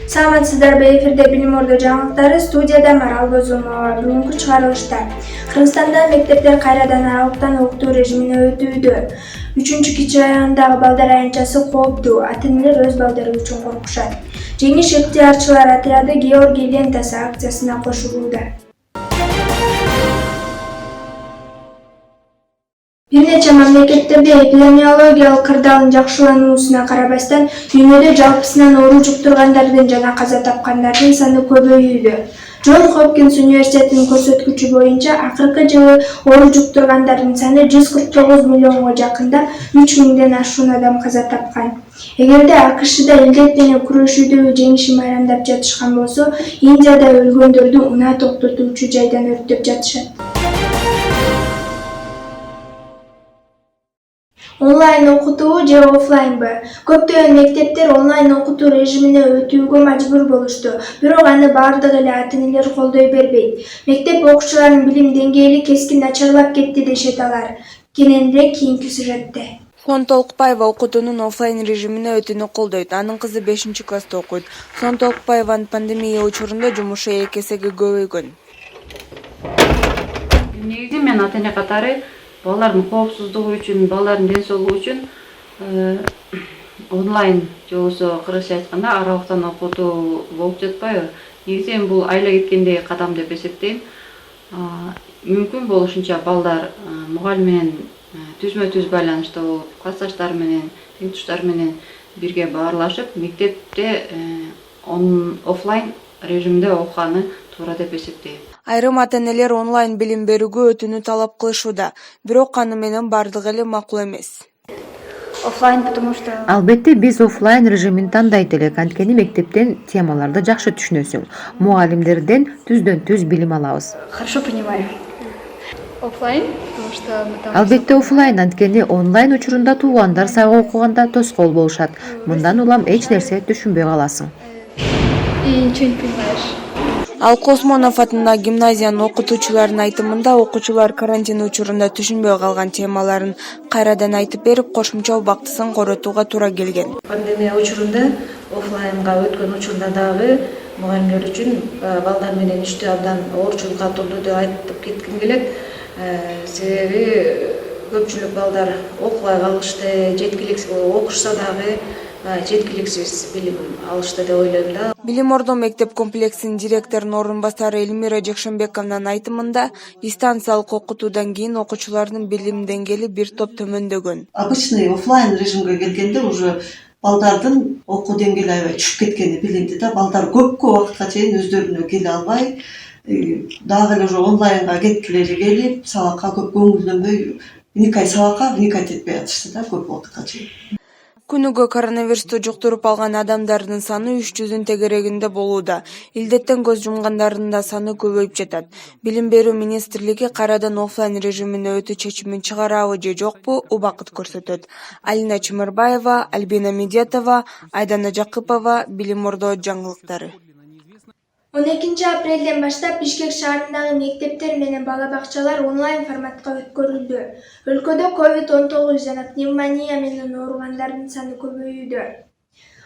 Саламатсыздарбы, эфирде Билим Ордо жаңылыктары, студияда Марал Бозумова. Бүгүнкү чыгарылышта Кыргызстанда мектептер кайрадан аралыктан окутуу режимине өтүүдө. 3-кичи айындагы балдар аянтчасы кооптуу, ата-энелер өз балдары үчүн коркушат. Жеңиш ыктыярчылар отряды Георгий лентасы акциясына кошулууда. Бир нече мамлекеттерде эпидемиологиялык кырдаалдын жакшылануусуна карабастан дүйнөдө жалпысынан оору жуктургандардын жана каза тапкандардын саны көбөйүүдө. Джон Хопкинс университетинин көрсөткүчү боюнча акыркы жылы оору жуктургандардын саны 149 миллионго жакындап, 3 миңден ашуун адам каза тапкан. Эгерде АКШда илдет менен күрөшүүдө жеңишин майрамдап жатышкан болсо, Индияда өлгөндөрдү унаа токтотуучу жайдан өрттөп жатышат. Онлайн окутуу же офлайнбы? Көптөгөн мектептер онлайн окутуу режимине өтүүгө мажбур болушту, бирок аны бардык эле ата-энелер колдой бербейт. Мектеп окуучуларынын билим деңгээли кескин начарлап кетти дешет алар. Кененирээк кийинки сюжетте. Сон Толукбаева окутуунун офлайн режимине өтүүнү колдойт. Анын кызы 5-класста окуйт. Сон Толукбаеванын пандемия учурунда жумушу 2 эсеге көбөйгөн. Негизи мен ата-эне катары балалардын коопсуздугу үчүн, балалардын ден соолугу үчүн онлайн же болбосо кыргызча айтканда аралыктан окутуу болуп жатпайбы? Негизи эми бул айла кеткендей кадам деп эсептейм. Мүмкүн болушунча балдар мугалим менен түзмө-түз байланышта болуп, классташтары менен, теңтуштары менен бирге баарлашып, мектепте офлайн режимде окуганы туура деп эсептейм. Айрым ата-энелер онлайн билим берүүгө өтүүнү талап кылышууда, бирок аны менен бардык эле макул эмес. Офлайн, потому что... Албетте биз офлайн режимин тандайт элек, анткени мектептен темаларды жакшы түшүнөсүң. Мугалимдерден түздөн-түз билим алабыз. Хорошо понимаю. Офлайн, потому что мы там... Албетте офлайн, анткени онлайн учурунда туугандар сага окуганда тоскоол болушат. Мындан улам эч нерсе түшүнбөй каласың. И ничего не понимаешь. Ал Космонов атындагы гимназиянын окутуучуларынын айтымында окуучулар карантин учурунда түшүнбөй калган темаларын кайрадан айтып берип, кошумча убактысын коротууга туура келген. Пандемия учурунда офлайнга өткөн учурда дагы мугалимдер үчүн балдар менен иштөө абдан оорчулукка толду деп айтып кетким келет. Себеби көпчүлүк балдар окубай калышты, жеткиликсиз окушса дагы жеткиликсиз билим алышты деп ойлойм да. Билим Ордо мектеп комплексинин директорунун орун басары Эльмира Жекшенбековнун айтымында, дистанциялык окутуудан кийин окуучулардын билим деңгээли бир топ төмөндөгөн. Обычный офлайн режимге келгенде уже балдардын окуу деңгээли аябай түшүп кеткени билинди да. Балдар көпкө убакытка чейин өздөрүнө келе албай, дагы эле уже онлайнга кеткилери келип, сабакка көп көңүлдөнбөй, вникай сабакка вникай этпей атышты да көп убакытка чейин. Күнүгө коронавирусту жуктуруп алган адамдардын саны 300-дүн тегерегинде болууда. Илдеттен көз жумгандардын да саны көбөйүп жатат. Билим берүү министрлиги кайрадан офлайн режимине өтүү чечимин чыгарабы же жокпу убакыт көрсөтөт. Алина Чымырбаева, Альбина Медетова, Айдана Жакыпова, Билим Ордо жаңылыктары. 12 апрелден баштап Бишкек шаарындагы мектептер менен бала бакчалар онлайн форматка өткөрүлдү. Өлкөдө COVID-19 жана пневмония менен ооругандардын саны көбөйүүдө.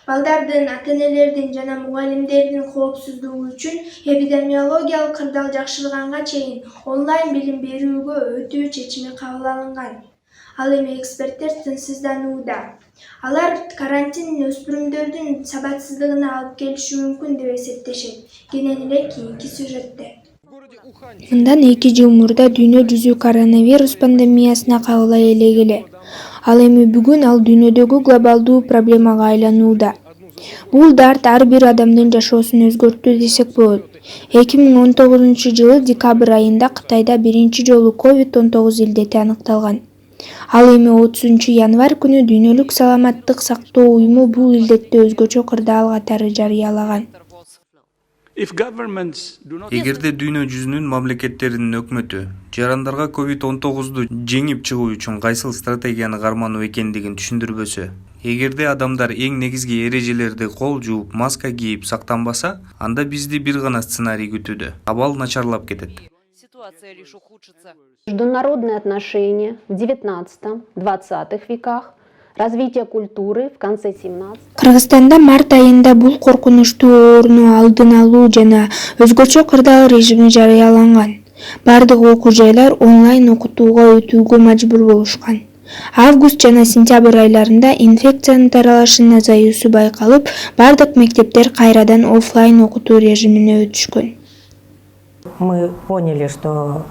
Балдардын, ата-энелердин жана мугалимдердин коопсуздугу үчүн эпидемиологиялык кырдаал жакшырганга чейин онлайн билим берүүгө өтүү чечими кабыл алынган. Ал эми эксперттер тынчсызданууда. Алар карантин өспүрүмдөрдүн сабатсыздыгына алып келиши мүмкүн деп эсептешет. Кененирээк кийинки сюжетте. Мындан 2 жыл мурда дүйнө жүзү коронавирус пандемиясына кабылай элегиле. Ал эми бүгүн ал дүйнөдөгү глобалдуу проблемага айланууда. Бул дарт ар бир адамдын жашоосун өзгөрттү десек болот. 2019 жылы декабрь айында Кытайда биринчи жолу COVID-19 илдети аныкталган. Ал эми 30 январь күнү Дүйнөлүк саламаттык сактоо уюму бул илдетти өзгөчө кырдаал катары жарыялаган. Эгерде дүйнө жүзүнүн мамлекеттеринин өкмөтү жарандарга COVID-19ду жеңип чыгуу үчүн кайсыл стратегияны кармануу экендигин түшүндүрбөсө, эгерде адамдар эң негизги эрежелерди кол жууп, маска кийип сактанбаса, анда бизди бир гана сценарий күтүүдө. Абал начарлап кетет. Международные отношения в XIX-XX веках развитие культуры в конце 17. Кыргызстанда март айында бул коркунучтуу ооруну алдын алуу жана өзгөчө кырдаал режими жарыяланган. Бардык окуу жайлар онлайн окутууга өтүүгө мажбур болушкан. Август жана сентябрь айларында инфекциянын таралышынын азаюусу байкалып, бардык мектептер кайрадан оффлайн окутуу режимине өтүшкөн. Мы поняли, что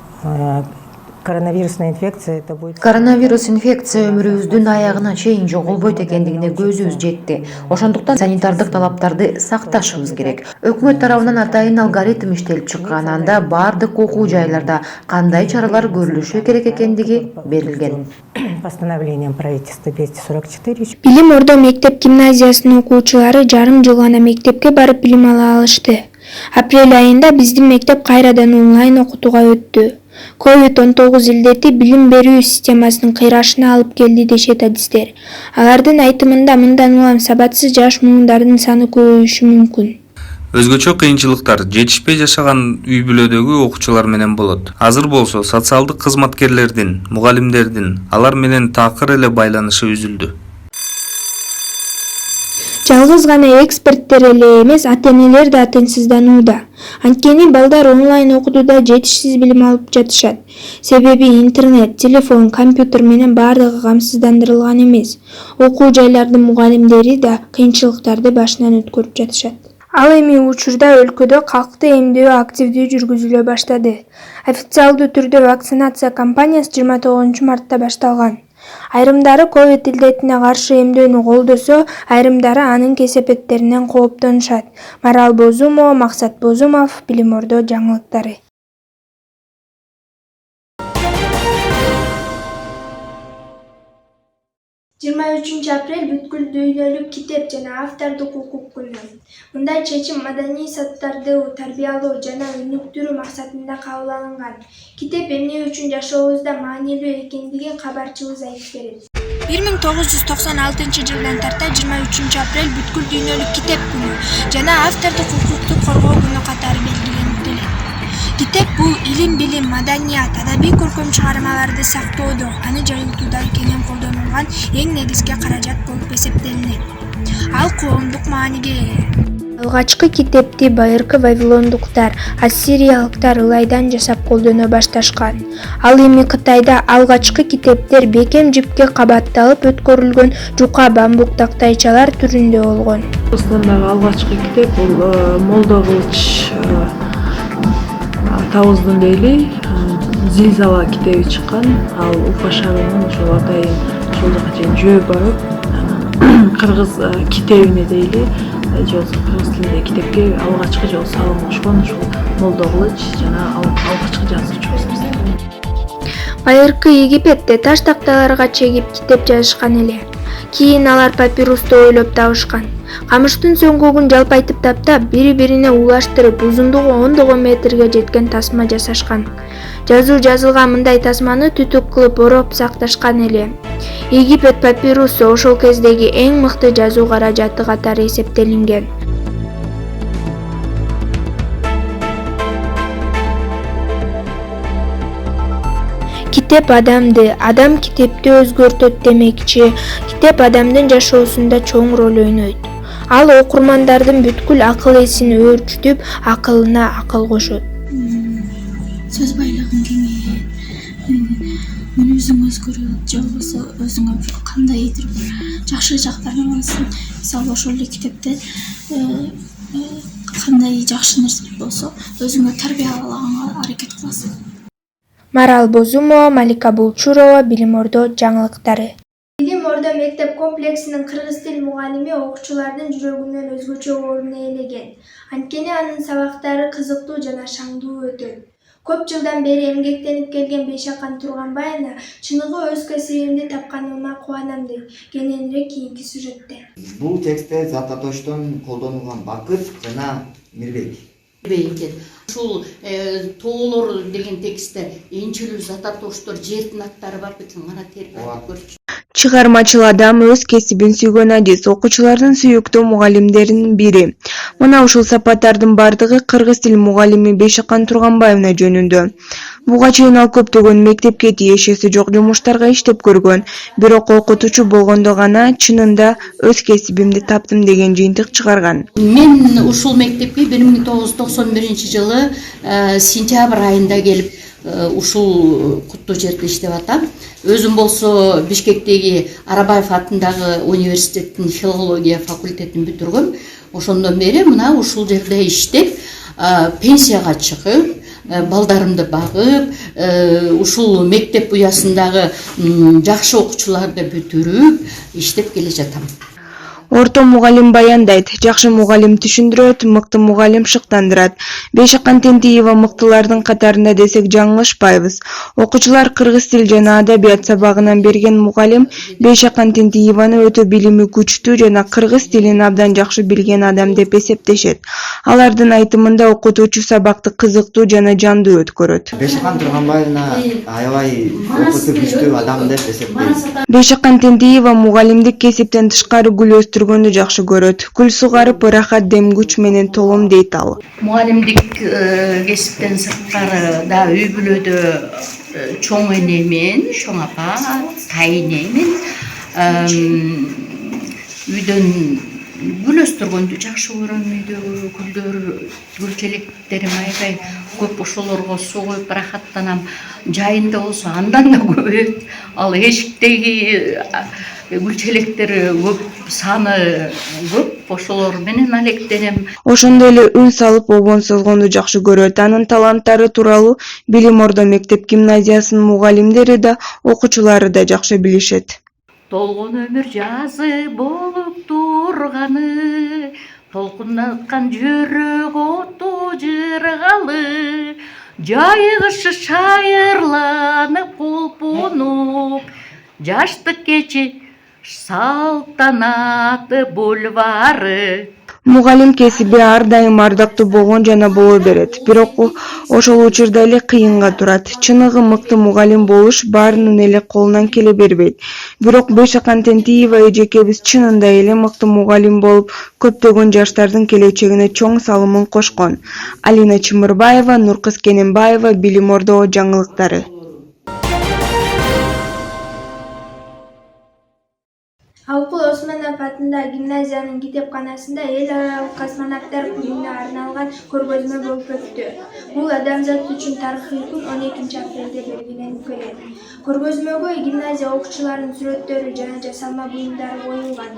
коронавирусная инфекция это будет... Коронавирус инфекция өмүрүбүздүн аягына чейин жоголбойт экендигине көзүбүз жетти. Ошондуктан санитардык талаптарды сакташыбыз керек. Өкмөт тарабынан атайын алгоритм иштелип чыккан, анда бардык окуу жайларда кандай чаралар көрүлүшү керек экендиги берилген. Постановлением правительства 244. Билим Ордо мектеп гимназиясынын окуучулары жарым жыл гана мектепке барып билим ала алышты. Апрель айында биздин мектеп кайрадан онлайн окутууга өттү. COVID-19 илдети билим берүү системасынын кыйрашына алып келди дешет адистер. Алардын айтымында мындан улам сабатсыз жаш муундардын саны көбөйүшү мүмкүн. Өзгөчө кыйынчылыктар жетишпей жашаган үй бүлөдөгү окуучулар менен болот. Азыр болсо социалдык кызматкерлердин, мугалимдердин алар менен такыр эле байланышы үзүлдү. Жалгыз гана эксперттер эле эмес, ата-энелер да тынчсызданууда. Анткени балдар онлайн окутууда жетишсиз билим алып жатышат. Себеби интернет, телефон, компьютер менен бардыгы камсыздандырылган эмес. Окуу жайлардын мугалимдери да кыйынчылыктарды башынан өткөрүп жатышат. Ал эми учурда өлкөдө калкты эмдөө активдүү жүргүзүлө баштады. Официалдуу түрдө вакцинация кампаниясы 29 мартта башталган. Айрымдары ковид илдетине каршы эмдөөнү колдосо, айрымдары анын кесепеттеринен кооптонушат. Марал Бозумова, Максат Бозумов, Билим Ордо жаңылыктары. 23 апрель бүткүл дүйнөлүк китеп жана автордук укук күнү. Мындай чечим маданий саттарды тарбиялоо жана өнүктүрүү максатында кабыл алынган. Китеп эмне үчүн жашообузда маанилүү экендигин кабарчыбыз айтып берет. 1996 жылдан тарта 23 апрель бүткүл дүйнөлүк китеп күнү жана автордук укукту коргоо күнү катары белгиленип келет. Китеп бул илим, билим, маданият, адабий көркөм чыгармаларды сактоодо, аны жайылтууда кенен колдонулган эң негизги каражат болуп эсептелинет. Ал коомдук мааниге ээ. Алгачкы китепти байыркы вавилондуктар, ассириялыктар ылайдан жасап колдоно башташкан. Ал эми Кытайда алгачкы китептер бекем жипке кабатталып өткөрүлгөн жука бамбук тактайчалар түрүндө болгон. Кыргызстандагы алгачкы китеп бул Молдо Кылыч атабыздын дейли Зилзала китеби чыккан. Ал Уфа шаарынын ошол атайын ошол жака чейин жөө барып кыргыз китебине дейли же болбосо кыргыз тилиндеги китепке алгачкы жолу салым кошкон ушул Молдо Кылыч жана алгачкы жазуучубуз биз. Байыркы Египетте таш такталарга чегип китеп жазышкан эле. Кийин алар папирусту ойлоп табышкан. Камыштын сөңгөгүн жалпайтып таптап, бири-бирине улаштырып, узундугу 10 метрге жеткен тасма жасашкан. Жазуу жазылган мындай тасманы түтүк кылып ороп сакташкан эле. Египет папирусу ошол кездеги эң мыкты жазуу каражаты катары эсептелинген. Китеп адамды, адам китепти өзгөртөт демекчи. Китеп адамдын жашоосунда чоң роль ойнойт. Ал окурмандардын бүткүл акыл эсин өөрчүтүп, акылына акыл кошот. Сөз байлыгын кеңейет, мүнөзүң өзгөрөт, же болбосо өзүңө бир кандайдыр жакшы жактарын аласың. Мисалы ошол эле китепте кандай жакшы нерсе болсо, өзүңө тарбиялаганга аракет кыласың. Марал Бозумова, Малика Булчурова, Билим Ордо жаңылыктары. Билим Ордо мектеп комплексинин кыргыз тил мугалими окуучулардын жүрөгүнөн өзгөчө орун ээлеген. Анткени анын сабактары кызыктуу жана шаңдуу өтөт. Көп жылдан бери эмгектенип келген Бейшакан Турганбаевна чыныгы өз кесибимди тапканыма кубанам дейт. Кененирээк кийинки сюжетте. Бул текстте Зататоштон колдонулган Бакыт жана Мирбек. Ушул тоолор деген текстте энчилүү Зататоштор жердин аттары бар бит, мына тербетип көрчү. Чыгармачыл адам өз кесибин сүйгөн адис окуучулардын сүйүктүү мугалимдеринин бири. Мына ушул сапаттардын бардыгы кыргыз тил мугалими Бейшакан Турганбаевна жөнүндө. Буга чейин ал көптөгөн мектепке тиешеси жок жумуштарга иштеп көргөн, бирок окутуучу болгондо гана чынында өз кесибимди таптым деген жыйынтык чыгарган. Мен ушул мектепке 1991 жылы сентябрь айында келип ушул куттуу жерде иштеп атам. Өзүм болсо Бишкектеги Арабаев атындагы университеттин филология факультетин бүтүргөм. Ошондон бери мына ушул жерде иштеп, пенсияга чыгып, балдарымды багып, ушул мектеп уясындагы жакшы окуучуларды бүтүрүп иштеп келе жатам. Орто мугалим баяндайт, жакшы мугалим түшүндүрөт, мыкты мугалим шыктандырат. Бейшакан Тентиева мыктылардын катарында десек жаңылышпайбыз. Окуучулар кыргыз тил жана адабият сабагынан берген мугалим Бейшакан Тентиеваны өтө билими күчтүү жана кыргыз тилин абдан жакшы билген адам деп эсептешет. Алардын айтымында окутуучу сабакты кызыктуу жана жандуу өткөрөт. Бейшакан Турганбаевна аябай окутуу күчтүү адам деп эсептейм. Бейшакан Тентиева мугалимдик кесиптен тышкары гүл өстүргөндү жакшы көрөт. Гүл сугарып, ырахат дем күч менен толом дейт ал. Мугалимдик кесиптен сырткары да үй бүлөдө чоң энемен, чоң апа, тайнемен үйдөн гүл өстүргөндү жакшы көрөм. Үйдөгү гүлдөр, гүл желектерим аябай көп, ошолорго суу коюп ырахаттанам. Жайында болсо андан да көбөйөт. Ал эшиктеги гүл желектери көп, саны көп, ошолор менен алектенем. Ошондой эле үн салып обон созгонду жакшы көрөт. Анын таланттары тууралуу Билим Ордо мектеп гимназиясынын мугалимдери да, окуучулары да жакшы билишет. Толгон өмүр жазы болуп турганы, толкунаткан жүрөк оту жыргалы, жайгышы шайырланып кулпунуп, жаштык кечи салтанаты бульвары. Мугалим кесиби ар дайым ардактуу болгон жана боло берет. Бирок ошол учурда эле кыйынга турат. Чыныгы мыкты мугалим болуш баарынын эле колунан келе бербейт. Бирок Бейшакан Тентиева эжекебиз чынында эле мыкты мугалим болуп, көптөгөн жаштардын келечегине чоң салымын кошкон. Алина Чымырбаева, Нуркыз Кененбаева, Билим Ордо жаңылыктары. Алкул Османов атындагы гимназиянын китепканасында эл аралык космонавттар күнүнө арналган көргөзмө болуп өттү. Бул адамзат үчүн тарыхый күн 12 апрелде белгиленип келет. Көргөзмөгө гимназия окуучуларынын сүрөттөрү жана жасалма буюмдары коюлган.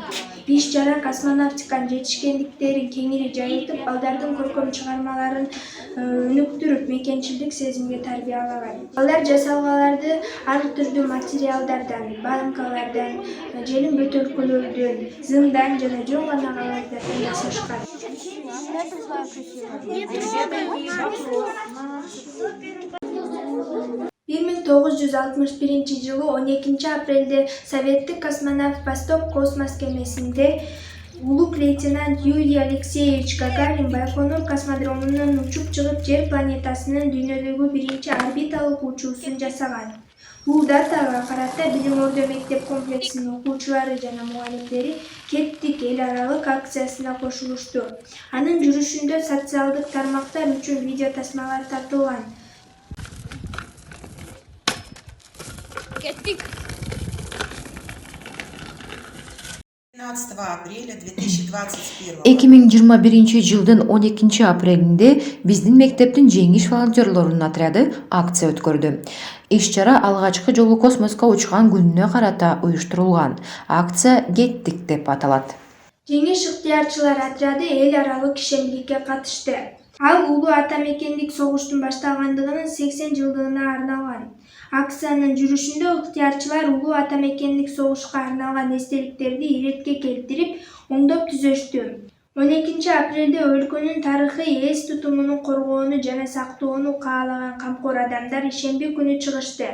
Иш-чара космонавтиканын жетишкендиктерин кеңири жайылтып, балдардын көркөм чыгармаларын өнүктүрүп, мекенчилдик сезимге тарбиялаган. Балдар жасалгаларды ар түрдүү материалдардан, банкалардан, желим бөтөлкөлөрдөн, зымдан жана жөн гана кагаздардан жасашкан. 1961 жылы 12 апрелде советтик космонавт Восток космос кемесинде улук лейтенант Юрий Алексеевич Гагарин Байконур космодромунан учуп чыгып, жер планетасынын дүйнөдөгү биринчи орбиталык учуусун жасаган. Бул датага карата Билим Ордо мектеп комплексинин окуучулары жана мугалимдери кеттик эл аралык акциясына кошулушту. Анын жүрүшүндө социалдык тармактар үчүн видео тасмалар тартылган. Кеттик. 15 апреля 2021. 2021 жылдын 12 апрелинде биздин мектептин жеңиш волонтерлорунун отряды акция өткөрдү. Иш-чара алгачкы жолу космоско учкан күнүнө карата уюштурулган. Акция «Кеттик» деп аталат. Жеңиш ыктыярчылар отряды эл аралык ишемдикке катышты. Ал улуу атамекендик согуштун башталгандыгынын 80 жылдыгына арналган. Акциянын жүрүшүндө ыктыярчылар улуу атамекендик согушка арналган эстеликтерди иретке келтирип, оңдоп түзөштү. 12 апрелде өлкөнүн тарыхый эс тутумунун коргоону жана сактоону каалаган камкор адамдар ишемби күнү чыгышты.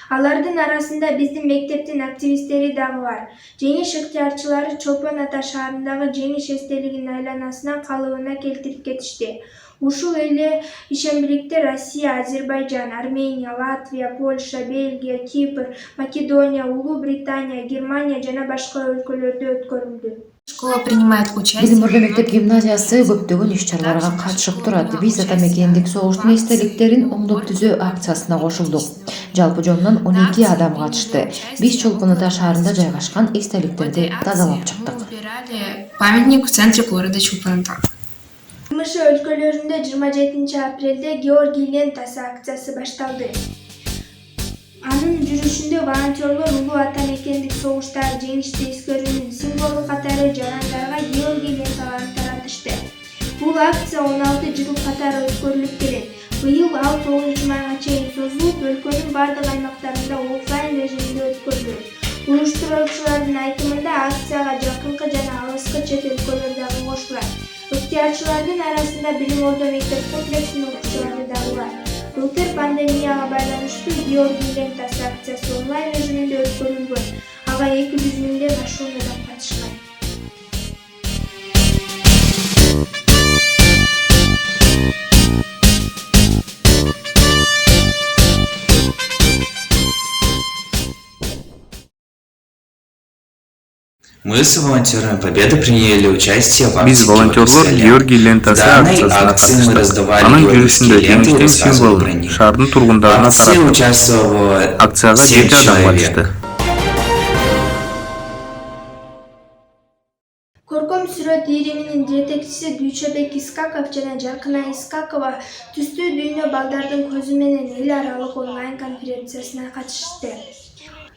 Алардын арасында биздин мектептин активисттери дагы бар. Жеңиш ыктыярчылары Чолпон Ата шаарындагы Жеңиш эстелигинин айланасынан калыбына келтирип кетишти. Ушул эле ишембиликтер Россия, Азербайжан, Армения, Латвия, Польша, Бельгия, Кипр, Македония, Улуу Британия, Германия жана башка өлкөлөрдө өткөрүлдү. Школа принимает участие. Билим Орто мектеп гимназиясы көптөгөн иш-чараларга катышып турат. Биз атамекендик согуштун эстеликтерин оңдоп түзөө акциясына кошулдук. Жалпы жонунан 12 адам катышты. Биз Чолпон Ата шаарында жайгашкан эстеликтерди тазалап чыктык. Памятник в центре города Чолпон Ата. КМШ өлкөлөрүндө 27 апрелде Георгий лентасы акциясы башталды. Анын жүрүшүндө волонтерлор улуу атамекендик согуштагы жеңишти эскерүүнүн символу катары жарандарга Георгий ленталарын таратышты. Бул акция 16 жыл катары өткөрүлүп келет. Быйыл ал 9 майга чейин созулуп, өлкөнүн бардык аймактарында офлайн режимде өткөрүлөт. Уюштуруучулардын айтымында акцияга жакынкы жана алыскы чет өлкөлөр дагы кошулат. Ыктыярчылардын арасында Билим Орто мектеп комплексинин окуучулары дагы бар. Былтыр пандемияга байланыштуу Георгий лентасы акциясы онлайн режиминде өткөрүлгөн. Ага 200 миңден ашуун адам катышкан. Мы с волонтерами Победы приняли участие в акции Биз волонтерлор Георгий лентасы акциясына катыштык. Анын жүрүшүндө жеңиштин символун шаардын тургундарына тараттык. Акцияга 7 адам катышты. Көркөм сүрөт ириминин жетекчиси Дүйчөбек Искаков жана Жаркына Искакова түстүү дүйнө балдардын көзү менен эл аралык онлайн конференциясына катышты.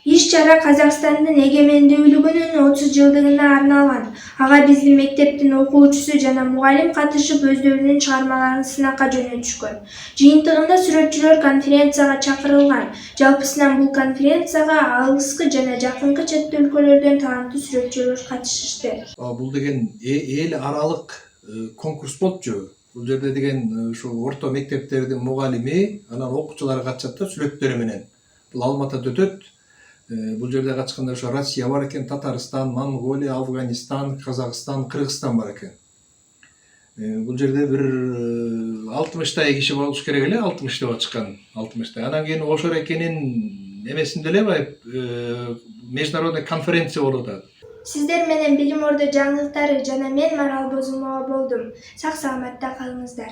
Иш-чара Казакстандын эгемендүүлүгүнүн 30 жылдыгына арналган. Ага биздин мектептин окуучусу жана мугалим катышып өздөрүнүн чыгармаларын сынакка жөнөтүшкөн. Жыйынтыгында сүрөтчүлөр конференцияга чакырылган. Жалпысынан бул конференцияга алыскы жана жакынкы чет өлкөлөрдөн таланттуу сүрөтчүлөр катышышты. Бул деген эл аралык конкурс болчу. Бул жерде деген ушу орто мектептердин мугалими, анан окуучулар катышат да сүрөттөрү менен. Бул Алматыда өтөт. Бул жерде катышканда ошо Россия бар экен, Татарстан, Монголия, Афганистан, Казакстан, Кыргызстан бар экен. Бул жерде бир 60 киши болуш керек эле, 60 деп чыккан, 60. Анан кийин ошол экенин эмесинде эле международный конференция болуп атат. Сиздер менен Билим Орто жаңылыктары жана мен Марал Бозумова болдум. Сак саламатта калыңыздар.